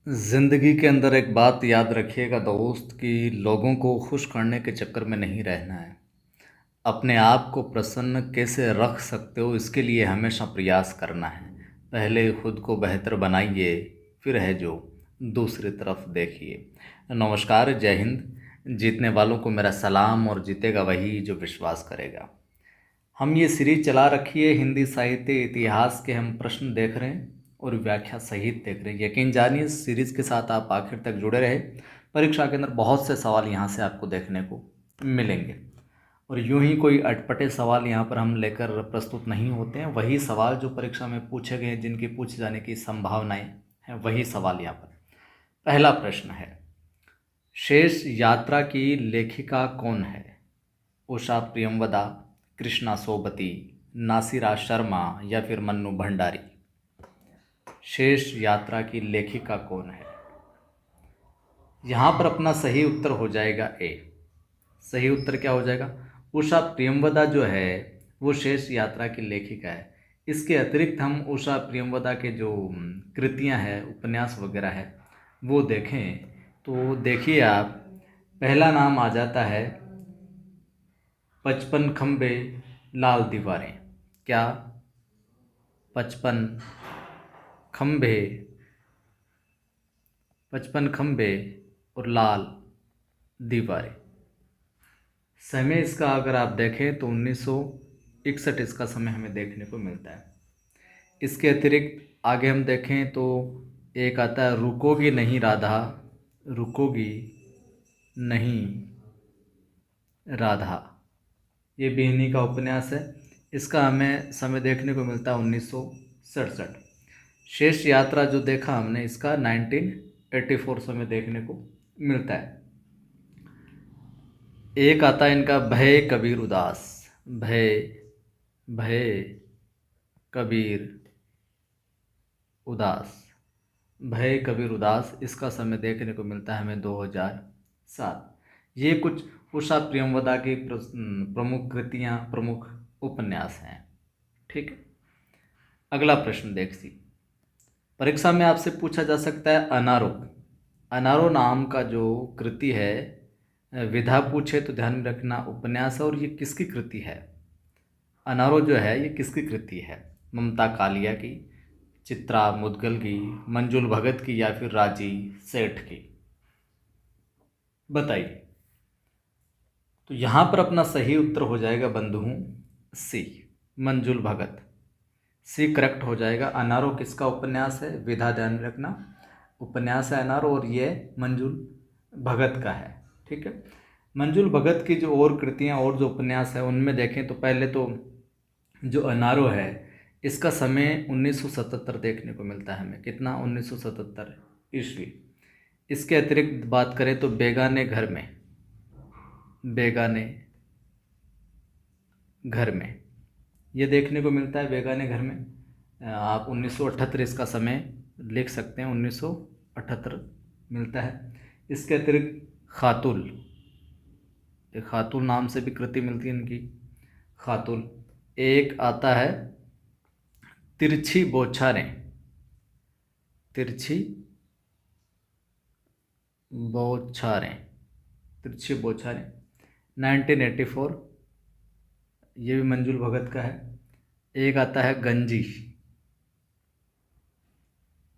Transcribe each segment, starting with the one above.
ज़िंदगी के अंदर एक बात याद रखिएगा दोस्त कि लोगों को खुश करने के चक्कर में नहीं रहना है। अपने आप को प्रसन्न कैसे रख सकते हो इसके लिए हमेशा प्रयास करना है। पहले खुद को बेहतर बनाइए, फिर है जो दूसरी तरफ देखिए। नमस्कार, जय हिंद। जीतने वालों को मेरा सलाम और जीतेगा वही जो विश्वास करेगा। हम ये सीरीज चला रखी है, हिंदी साहित्य इतिहास के हम प्रश्न देख रहे हैं और व्याख्या सहित देख रहे हैं। यकीन जानिए इस सीरीज के साथ आप आखिर तक जुड़े रहे। परीक्षा के अंदर बहुत से सवाल यहाँ से आपको देखने को मिलेंगे और यूं ही कोई अटपटे सवाल यहाँ पर हम लेकर प्रस्तुत नहीं होते हैं। वही सवाल जो परीक्षा में पूछे गए, जिनकी पूछे जाने की संभावनाएं हैं, वही सवाल यहाँ पर। पहला प्रश्न है, शेष यात्रा की लेखिका कौन है? उषा प्रियंवदा, कृष्णा सोबती, नासिरा शर्मा या फिर मन्नू भंडारी? शेष यात्रा की लेखिका कौन है? यहाँ पर अपना सही उत्तर हो जाएगा ए। सही उत्तर क्या हो जाएगा? उषा प्रियंवदा जो है वो शेष यात्रा की लेखिका है। इसके अतिरिक्त हम उषा प्रियंवदा के जो कृतियाँ हैं, उपन्यास वगैरह है, वो देखें तो देखिए आप, पहला नाम आ जाता है 55 खंबे लाल दीवारें। क्या? 55 खंबे, 55 खंबे और लाल दीवारें। समय इसका अगर आप देखें तो 1961 इसका समय हमें देखने को मिलता है। इसके अतिरिक्त आगे हम देखें तो एक आता है रुकोगी नहीं राधा, रुकोगी नहीं राधा। ये बेहनी का उपन्यास है। इसका हमें समय देखने को मिलता है 1967। शेष यात्रा जो देखा हमने, इसका 1984 समय देखने को मिलता है। एक आता है इनका भय कबीर उदास, भय भय कबीर उदास, भय कबीर उदास। इसका समय देखने को मिलता है हमें 2007। ये कुछ उषा प्रियंवदा की प्रमुख कृतियाँ, प्रमुख उपन्यास हैं। ठीक है, अगला प्रश्न देखिए। परीक्षा में आपसे पूछा जा सकता है अनारो। अनारो नाम का जो कृति है, विधा पूछे तो ध्यान में रखना उपन्यास है, और ये किसकी कृति है? अनारो जो है ये किसकी कृति है? ममता कालिया की, चित्रा मुदगल की, मंजुल भगत की या फिर राजी सेठ की? बताइए। तो यहाँ पर अपना सही उत्तर हो जाएगा बंधुओं सी, मंजुल भगत। सी करेक्ट हो जाएगा। अनारो किसका उपन्यास है? विधा, ध्यान में रखना, उपन्यास है अनारो और ये मंजुल भगत का है। ठीक है, मंजुल भगत की जो और कृतियाँ और जो उपन्यास है उनमें देखें तो पहले तो जो अनारो है इसका समय 1977 देखने को मिलता है हमें। कितना? 1977 ईस्वी। इसके अतिरिक्त बात करें तो बेगाने घर में, बेगाने घर में ये देखने को मिलता है। बेगाने घर में आप 1978 इसका समय लिख सकते हैं, 1978 मिलता है। इसके अतिरिक्त खातुल, एक खातुल नाम से भी कृति मिलती है इनकी, खातुल। एक आता है तिरछी बौछारें, तिरछी बौछारें, तिरछी बौछारें 1984, ये भी मंजुल भगत का है। एक आता है गंजी,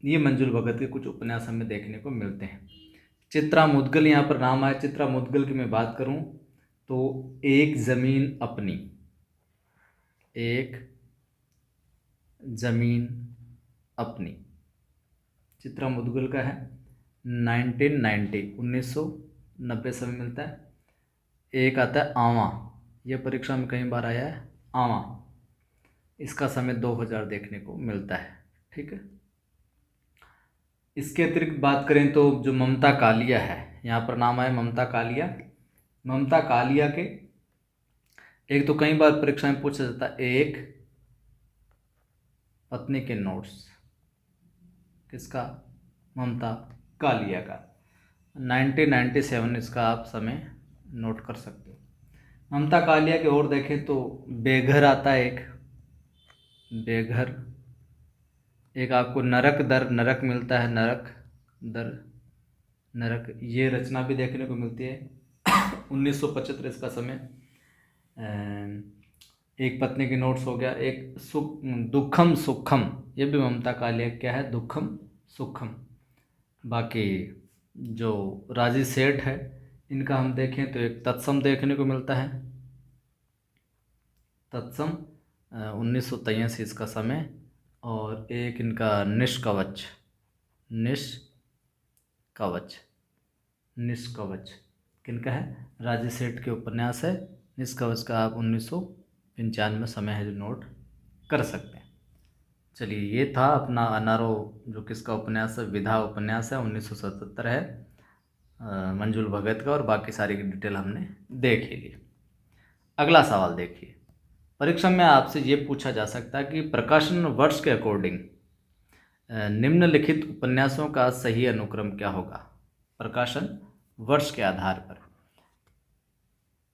ये मंजुल भगत के कुछ उपन्यास हमें देखने को मिलते हैं। चित्रा मुदगल यहाँ पर नाम आया। चित्रा मुदगल की मैं बात करूँ तो एक ज़मीन अपनी, एक ज़मीन अपनी चित्रा मुदगल का है। 1990 समय मिलता है। एक आता है आवा, यह परीक्षा में कई बार आया है, आवा। इसका समय 2000 देखने को मिलता है। ठीक है, इसके अतिरिक्त बात करें तो जो ममता कालिया है, यहाँ पर नाम आया ममता कालिया। ममता कालिया के एक तो कई बार परीक्षा में पूछा जाता है, एक पत्नी के नोट्स, किसका? ममता कालिया का। 1997 इसका आप समय नोट कर सकते हो। ममता कालिया के और देखें तो बेघर आता है एक, बेघर। एक आपको नरक दर नरक मिलता है, नरक दर नरक, ये रचना भी देखने को मिलती है। 1975 इसका समय। एक पत्नी की नोट्स हो गया। एक दुखम सुखम, ये भी ममता कालिया क्या है, दुखम सुखम। बाकी जो राजी सेठ है इनका हम देखें तो एक तत्सम देखने को मिलता है। तत्सम 1983 इसका समय। और एक इनका निष्कवच, निष्कवच, निष्कवच किनका है, राजी सेठ के उपन्यास है। निष्कवच का आप 1995 समय है जो नोट कर सकते हैं। चलिए, ये था अपना अनारो, जो किसका उपन्यास है, विधा उपन्यास है, 1977 है, मंजुल भगत का। और बाकी सारी की डिटेल हमने देख ही ली। अगला सवाल देखिए। परीक्षा में आपसे ये पूछा जा सकता है कि प्रकाशन वर्ष के अकॉर्डिंग निम्नलिखित उपन्यासों का सही अनुक्रम क्या होगा। प्रकाशन वर्ष के आधार पर।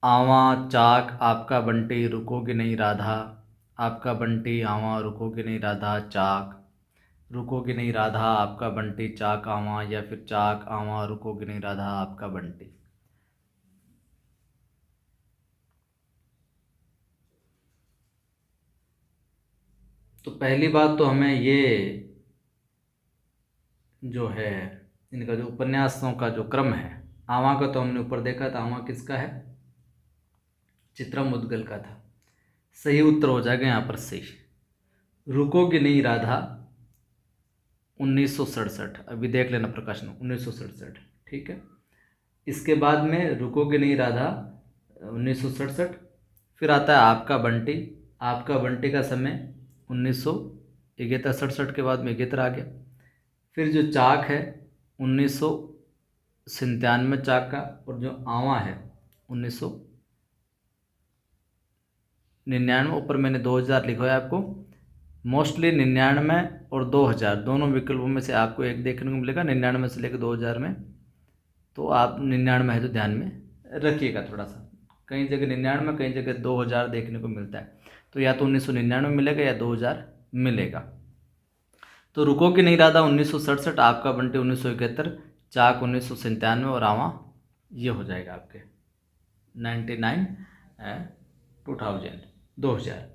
आवां, चाक, आपका बंटी, रुकोगे नहीं राधा। आपका बंटी, आवां, रुकोगे नहीं राधा, चाक, रुकोगे नहीं राधा, आपका बंटी, चाक, आवां, या फिर चाक, आवां, रुकोगे नहीं राधा, आपका बंटी। तो पहली बात तो हमें ये जो है इनका जो उपन्यासों का जो क्रम है, आवां का तो हमने ऊपर देखा था। आवां किसका है, चित्रा मुद्गल का था। सही उत्तर हो जाएगा यहाँ पर सही। रुकोगे नहीं राधा 1967, अभी देख लेना प्रकाशन 1967, ठीक है। इसके बाद में रुकोगे नहीं राधा 1967। फिर आता है आपका बंटी। आपका बंटी का समय 1967 के बाद में इगेतर आ गया। फिर जो चाक है 1997 चाक का। और जो आवा है 1999। ऊपर मैंने 2000 लिखा है आपको। मोस्टली 99 और 2000 दोनों विकल्पों में से आपको एक देखने को मिलेगा, 99 से लेकर 2000 में। तो आप 99 है तो ध्यान में रखिएगा थोड़ा सा। कई जगह 99, कई जगह 2000 देखने को मिलता है। तो या तो 1999 मिलेगा या 2000 मिलेगा। तो रुकोगे नहीं राधा 1967, आपका बंटी 1971, चाक 1997 और आवा ये हो जाएगा आपके 99, 2000, 2000।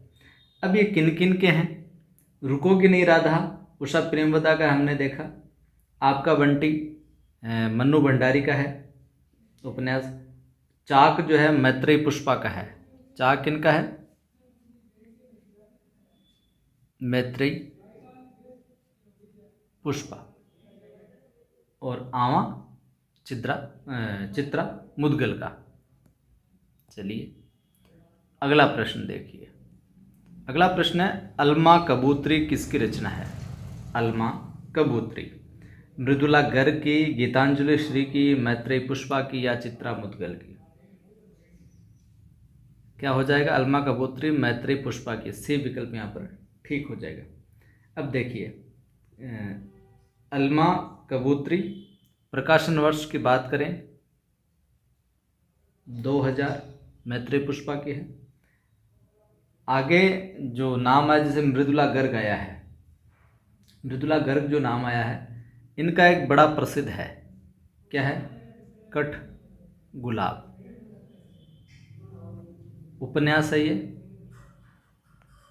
अब ये किन किन के हैं। रुकोगे नहीं राधा उषा प्रेमवदा का हमने देखा। आपका बंटी मन्नू भंडारी का है उपन्यास। चाक जो है मैत्रेयी पुष्पा का है। चाक किनका है, मैत्रेयी पुष्पा। और आवा चित्रा मुद्गल का। चलिए अगला प्रश्न देखिए। अगला प्रश्न है, अलमा कबूतरी किसकी रचना है। अलमा कबूतरी मृदुला गर्ग की, गीतांजलि श्री की, मैत्रेयी पुष्पा की या चित्रा मुद्गल की। क्या हो जाएगा, अलमा कबूतरी, मैत्रेयी पुष्पा की। सी विकल्प यहाँ पर ठीक हो जाएगा। अब देखिए अलमा कबूतरी प्रकाशन वर्ष की बात करें 2000, मैत्रेयी पुष्पा की है। आगे जो नाम आया जैसे मृदुला गर्ग आया है, मृदुला गर्ग जो नाम आया है इनका एक बड़ा प्रसिद्ध है, क्या है, कठ गुलाब उपन्यास है। ये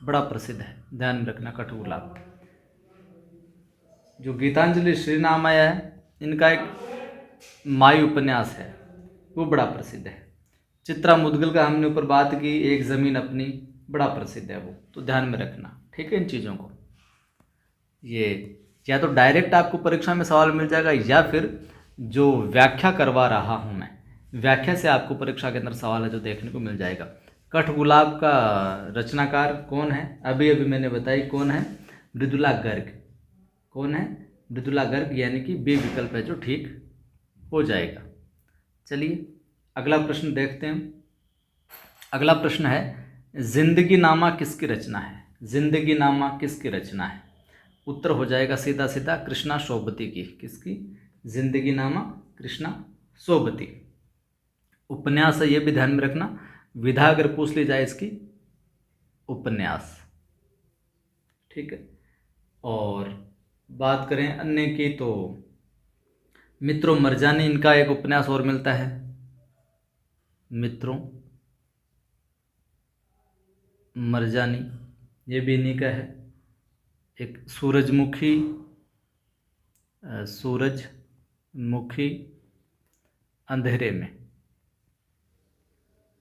बड़ा प्रसिद्ध है, ध्यान में रखना, कठ गुलाब। जो गीतांजलि श्री नाम आया है इनका एक माई उपन्यास है, वो बड़ा प्रसिद्ध है। चित्रा मुद्गल का हमने ऊपर बात की, एक ज़मीन अपनी, बड़ा प्रसिद्ध है वो, तो ध्यान में रखना, ठीक है इन चीज़ों को। ये या तो डायरेक्ट आपको परीक्षा में सवाल मिल जाएगा या फिर जो व्याख्या करवा रहा हूँ मैं, व्याख्या से आपको परीक्षा के अंदर सवाल है जो देखने को मिल जाएगा। कठ गुलाब का रचनाकार कौन है, अभी अभी मैंने बताई कौन है, मृदुला गर्ग। कौन है, मृदुला गर्ग, यानी कि बी विकल्प है जो ठीक हो जाएगा। चलिए अगला प्रश्न देखते हैं। अगला प्रश्न है, जिंदगी नामा किसकी रचना है। जिंदगी नामा किसकी रचना है। उत्तर हो जाएगा सीधा सीधा कृष्णा सोबती की। किसकी, जिंदगी नामा कृष्णा सोबती। उपन्यास है, ये भी ध्यान में रखना, विधा अगर पूछ ली जाए इसकी, उपन्यास, ठीक है। और बात करें अन्य की तो मित्रों मरजानी इनका एक उपन्यास और मिलता है। मित्रों मरजानी ये भी इन्हीं का है। एक सूरजमुखी अंधेरे में,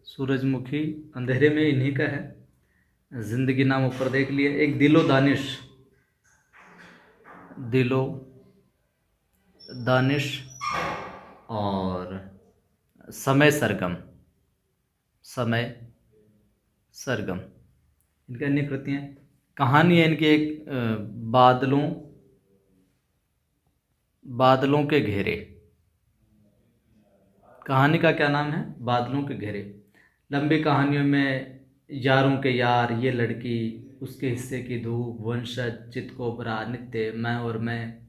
सूरजमुखी अंधेरे में इन्हीं का है। जिंदगी नाम ऊपर देख लिए। एक दिलो दानिश और समय सरगम इनकी अन्य कृतियाँ। कहानी है इनकी एक बादलों के घेरे। कहानी का क्या नाम है? बादलों के घेरे। लंबी कहानियों में यारों के यार, ये लड़की, उसके हिस्से की धूप, वंशज, चितकोबरा, नित्य, मैं और मैं,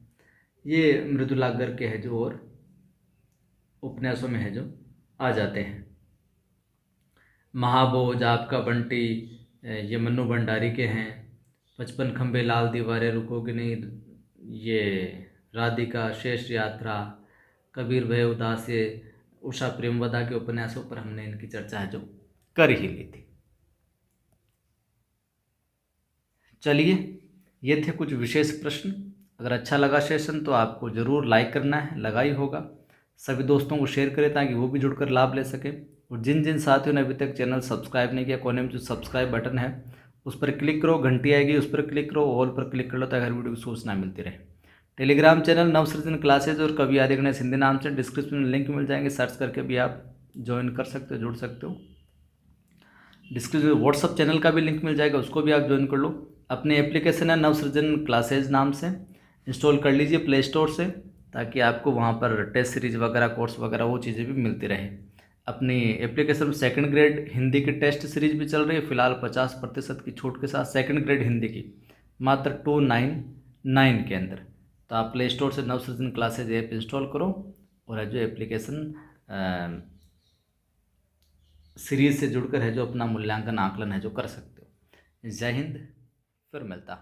ये मृदुलागर के है जो और उपन्यासों में है जो आ जाते हैं। महाभोज आपका बंटी ये मन्नू भंडारी के हैं। 55 खंबे लाल दीवारें रुकोगे नहीं ये राधिका शेष यात्रा, कबीर भय उदास, ये उषा प्रेमवदा के उपन्यासों पर हमने इनकी चर्चा है जो कर ही ली थी। चलिए ये थे कुछ विशेष प्रश्न। अगर अच्छा लगा सेशन तो आपको ज़रूर लाइक करना है, लगा ही होगा। सभी दोस्तों को शेयर करें ताकि वो भी जुड़कर लाभ ले सकें। और जिन जिन साथियों ने अभी तक चैनल सब्सक्राइब नहीं किया, कोने में जो सब्सक्राइब बटन है उस पर क्लिक करो, घंटी आएगी उस पर क्लिक करो, ऑल पर क्लिक कर लो ताकि हर वीडियो की सूचना मिलती रहे। टेलीग्राम चैनल नवसृजन क्लासेज और कवि आदि गणेश हिंदी नाम से डिस्क्रिप्शन में लिंक मिल जाएंगे, सर्च करके भी आप ज्वाइन कर सकते हो, जुड़ सकते हो। डिस्क्रिप्शन में व्हाट्सअप चैनल का भी लिंक मिल जाएगा, उसको भी आप ज्वाइन कर लो। अपने एप्लीकेशन है नवसृजन क्लासेज नाम से, इंस्टॉल कर लीजिए प्ले स्टोर से ताकि आपको वहाँ पर टेस्ट सीरीज वगैरह, कोर्स वगैरह वो चीज़ें भी मिलती रहे। अपनी एप्लीकेशन में 2nd ग्रेड हिंदी की टेस्ट सीरीज भी चल रही है फिलहाल 50% की छूट के साथ। 2nd ग्रेड हिंदी की मात्र 299 के अंदर। तो आप प्ले स्टोर से नवसृजन क्लासेज ऐप इंस्टॉल करो और जो एप्लीकेशन सीरीज से जुड़कर है जो अपना मूल्यांकन आकलन है जो कर सकते हो। जय हिंद, फिर मिलता।